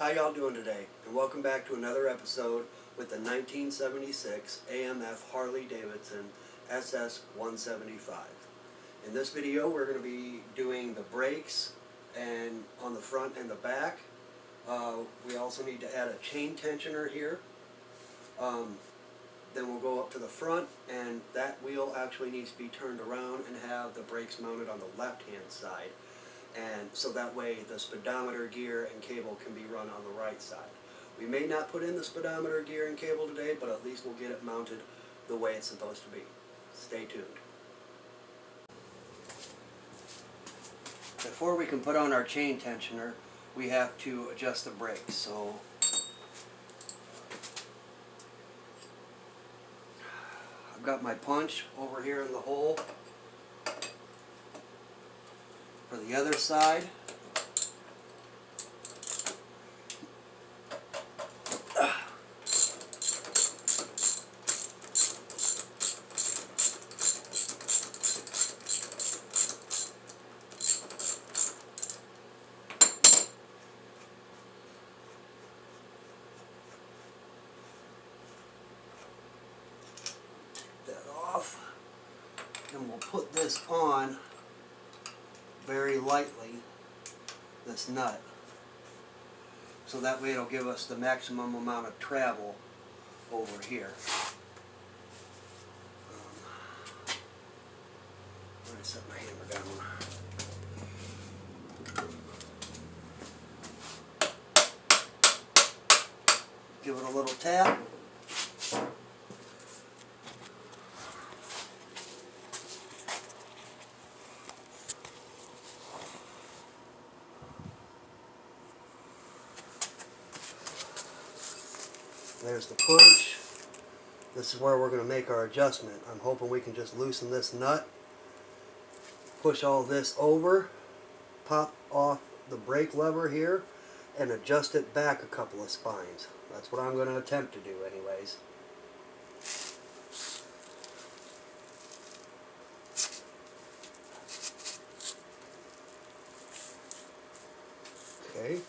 How y'all doing today? And welcome back to another episode with the 1976 AMF Harley Davidson SS175. In this video we're going to be doing the brakes and on the front and the back. We also need to add a chain tensioner here. Then we'll go up to the front, and that wheel actually needs to be turned around and have the brakes mounted on the left hand side. And so that way the speedometer gear and cable can be run on the right side. We may not put in the speedometer gear and cable today, but at least we'll get it mounted the way it's supposed to be. Stay tuned. Before we can put on our chain tensioner, we have to adjust the brakes. So I've got my punch over here in the hole for the other side. That off, and we'll put this on very lightly, this nut, so that way it'll give us the maximum amount of travel over here. I'm going to set my hammer down. Give it a little tap. There's the punch. This is where we're going to make our adjustment. I'm hoping we can just loosen this nut, push all this over, pop off the brake lever here, and adjust it back a couple of spines. That's what I'm going to attempt to do anyways. Okay.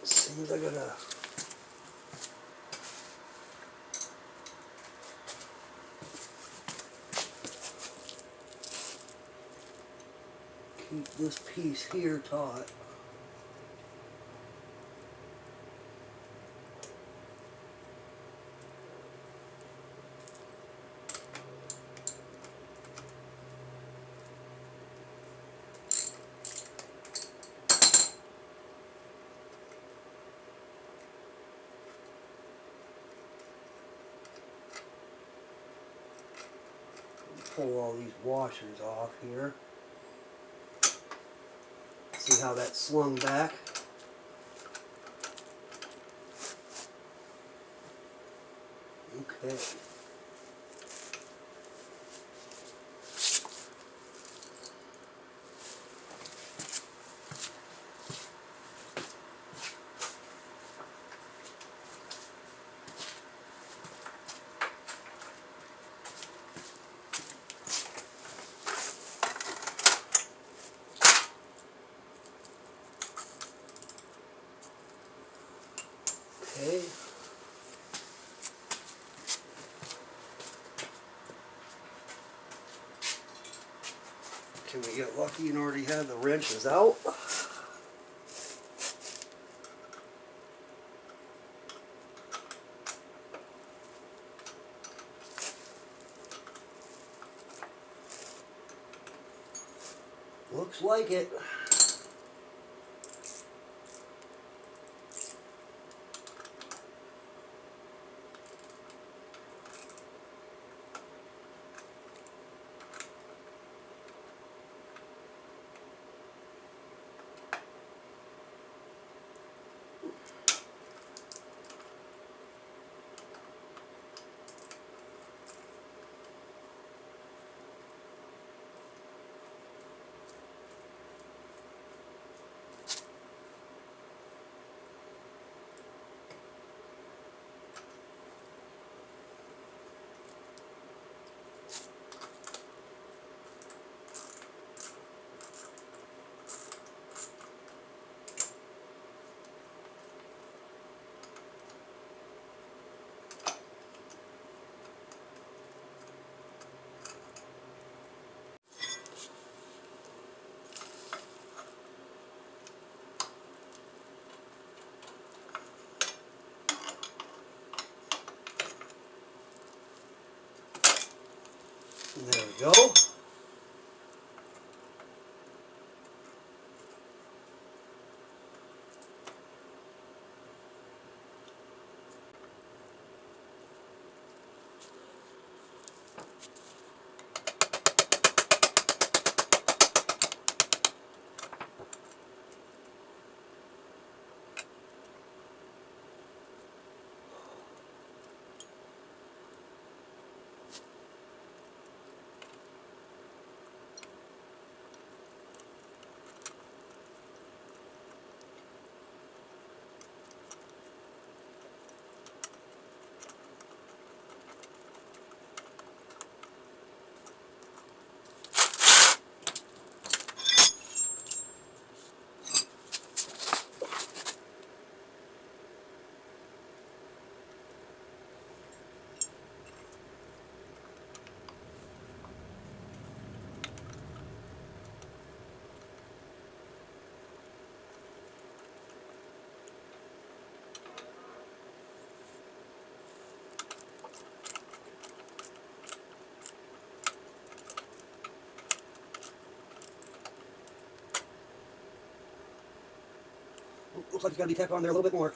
Seems I gotta keep this piece here taut. Pull all these washers off here. See how that swung back? Okay. Okay. Can we get lucky and already have the wrenches out? Looks like it. There we go. Looks like it's got to be tacked on there a little bit more.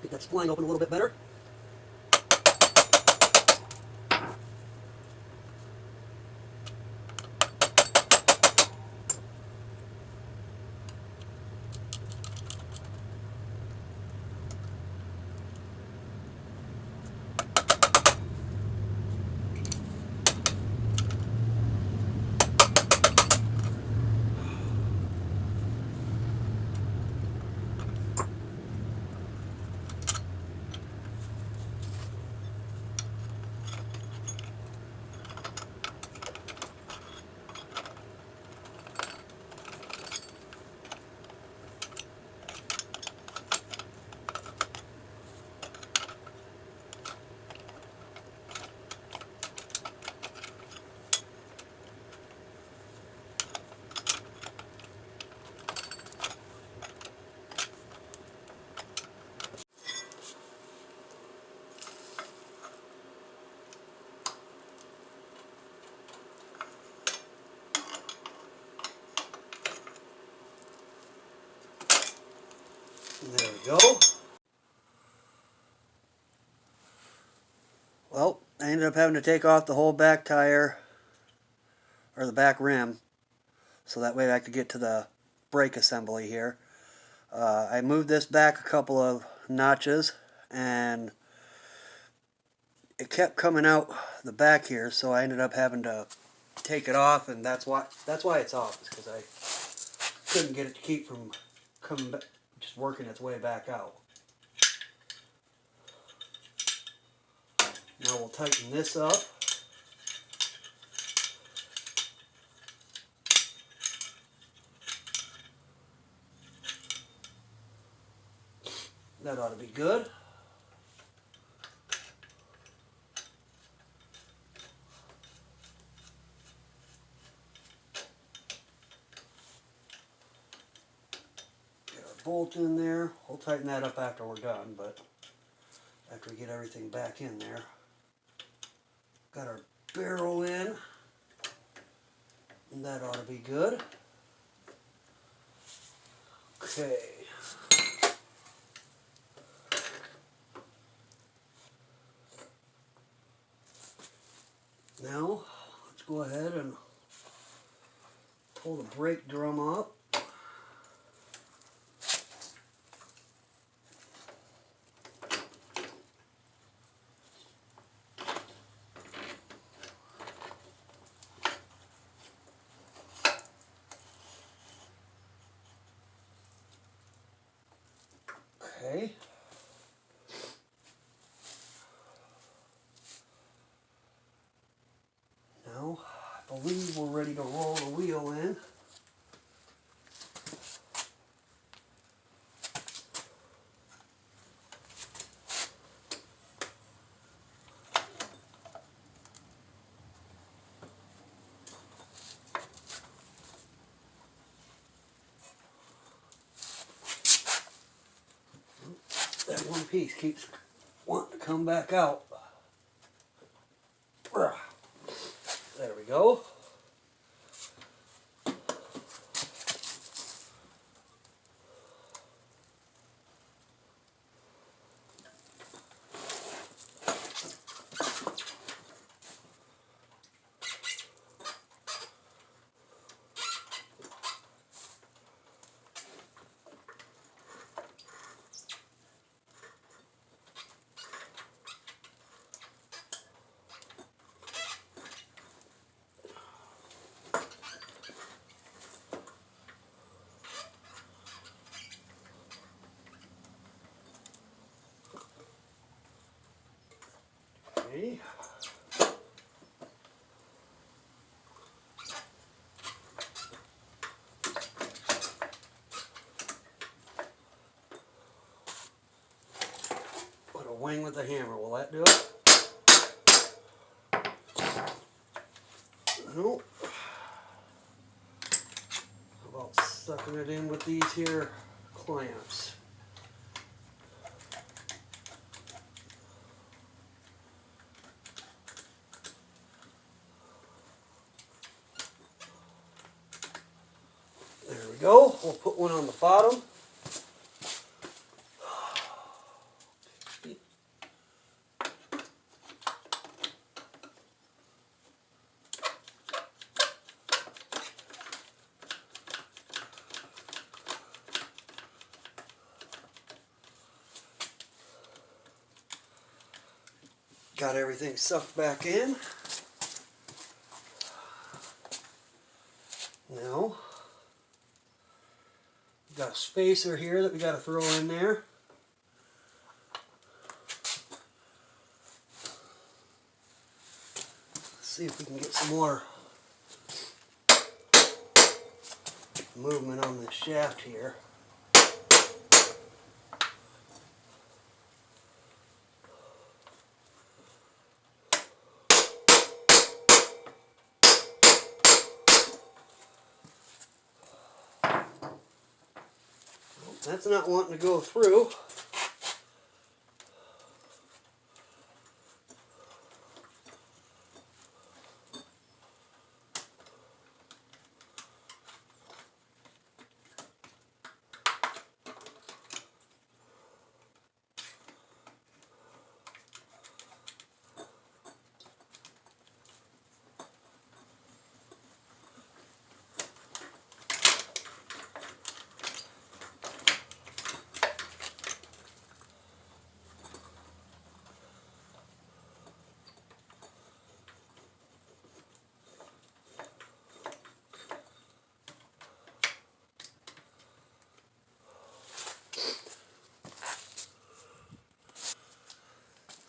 Get that spline open a little bit better. There we go. Well, I ended up having to take off the whole back tire, or the back rim, so that way I could get to the brake assembly here. I moved this back a couple of notches, and it kept coming out the back here, so I ended up having to take it off, and that's why it's off, is because I couldn't get it to keep from coming back, just working its way back out. Now we'll tighten this up. That ought to be good. Get our bolt in there. We'll tighten that up after we're done, but after we get everything back in there. Got our barrel in, and that ought to be good. Okay. Now, let's go ahead and pull the brake drum up. Okay. Now, I believe we're ready to roll the wheel in. That one piece keeps wanting to come back out. There we go. Okay. Put a wing with a hammer. Will that do it? Nope. How about sucking it in with these here clamps? There we go. We'll put one on the bottom. Got everything sucked back in. Now, we've got a spacer here that we got to throw in there. Let's see if we can get some more movement on the shaft here. That's not wanting to go through.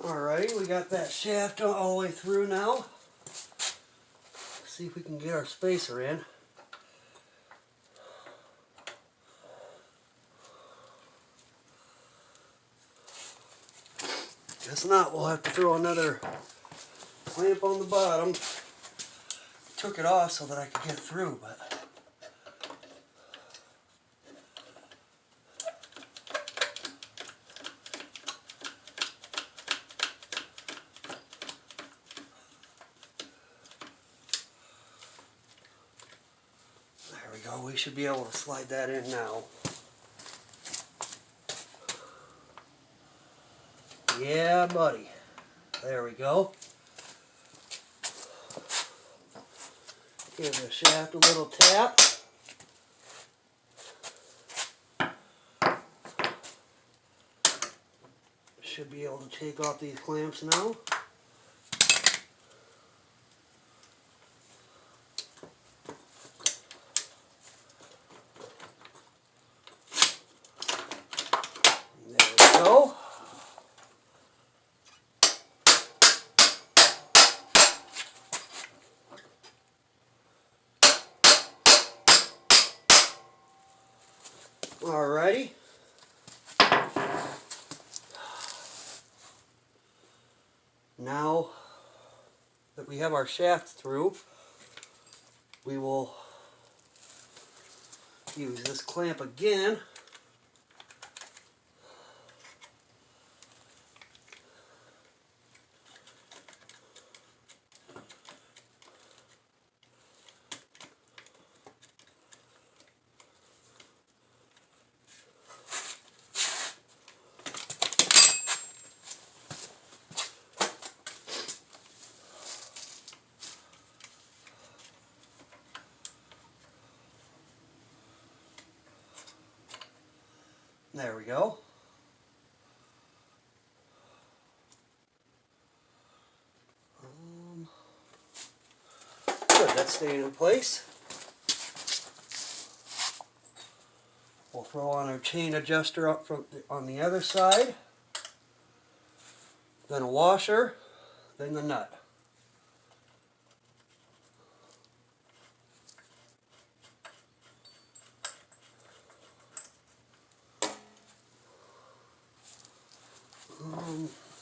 Alrighty, we got that shaft all the way through now. Let's see if we can get our spacer in. Guess not, we'll have to throw another clamp on the bottom. Took it off so that I could get through, but there we go. We should be able to slide that in now. Yeah, buddy. There we go. Give the shaft a little tap. Should be able to take off these clamps now. There we Alrighty. Now that we have our shaft through, we will use this clamp again. There we go. Good, that's staying in place. We'll throw on our chain adjuster up from on the other side, then a washer, then the nut.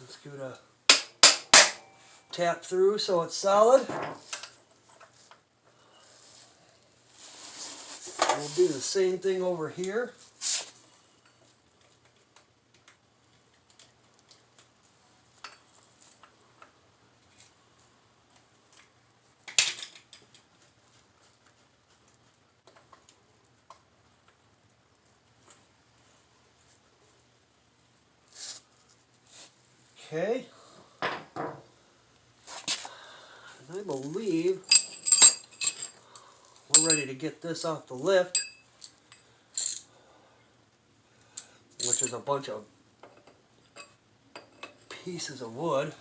Let's give it a tap through so it's solid. We'll do the same thing over here. Okay. And I believe we're ready to get this off the lift, which is a bunch of pieces of wood.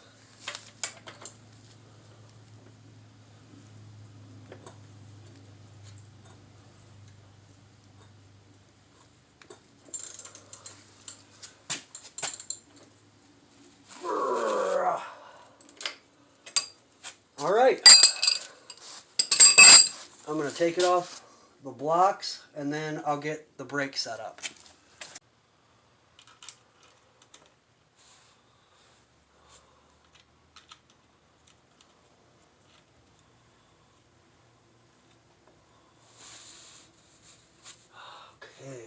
All right, I'm going to take it off the blocks and then I'll get the brake set up. Okay.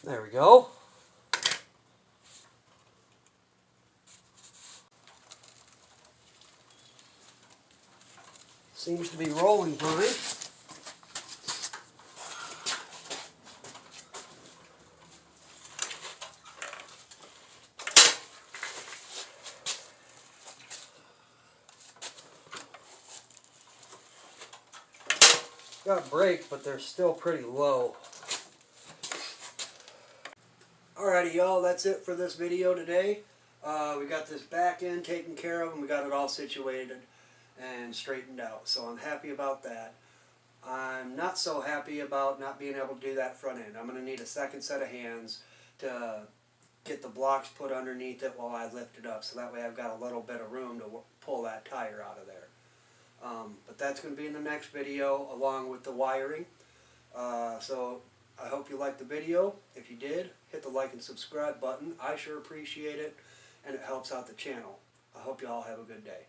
There we go. Seems to be rolling fine. Got brakes, but they're still pretty low. Alrighty y'all, that's it for this video today. We got this back end taken care of and we got it all situated and straightened out. So I'm happy about that. I'm not so happy about not being able to do that front end. I'm going to need a second set of hands to get the blocks put underneath it while I lift it up. So that way I've got a little bit of room to pull that tire out of there. But that's going to be in the next video along with the wiring. So I hope you liked the video. If you did, hit the like and subscribe button. I sure appreciate it, and it helps out the channel. I hope you all have a good day.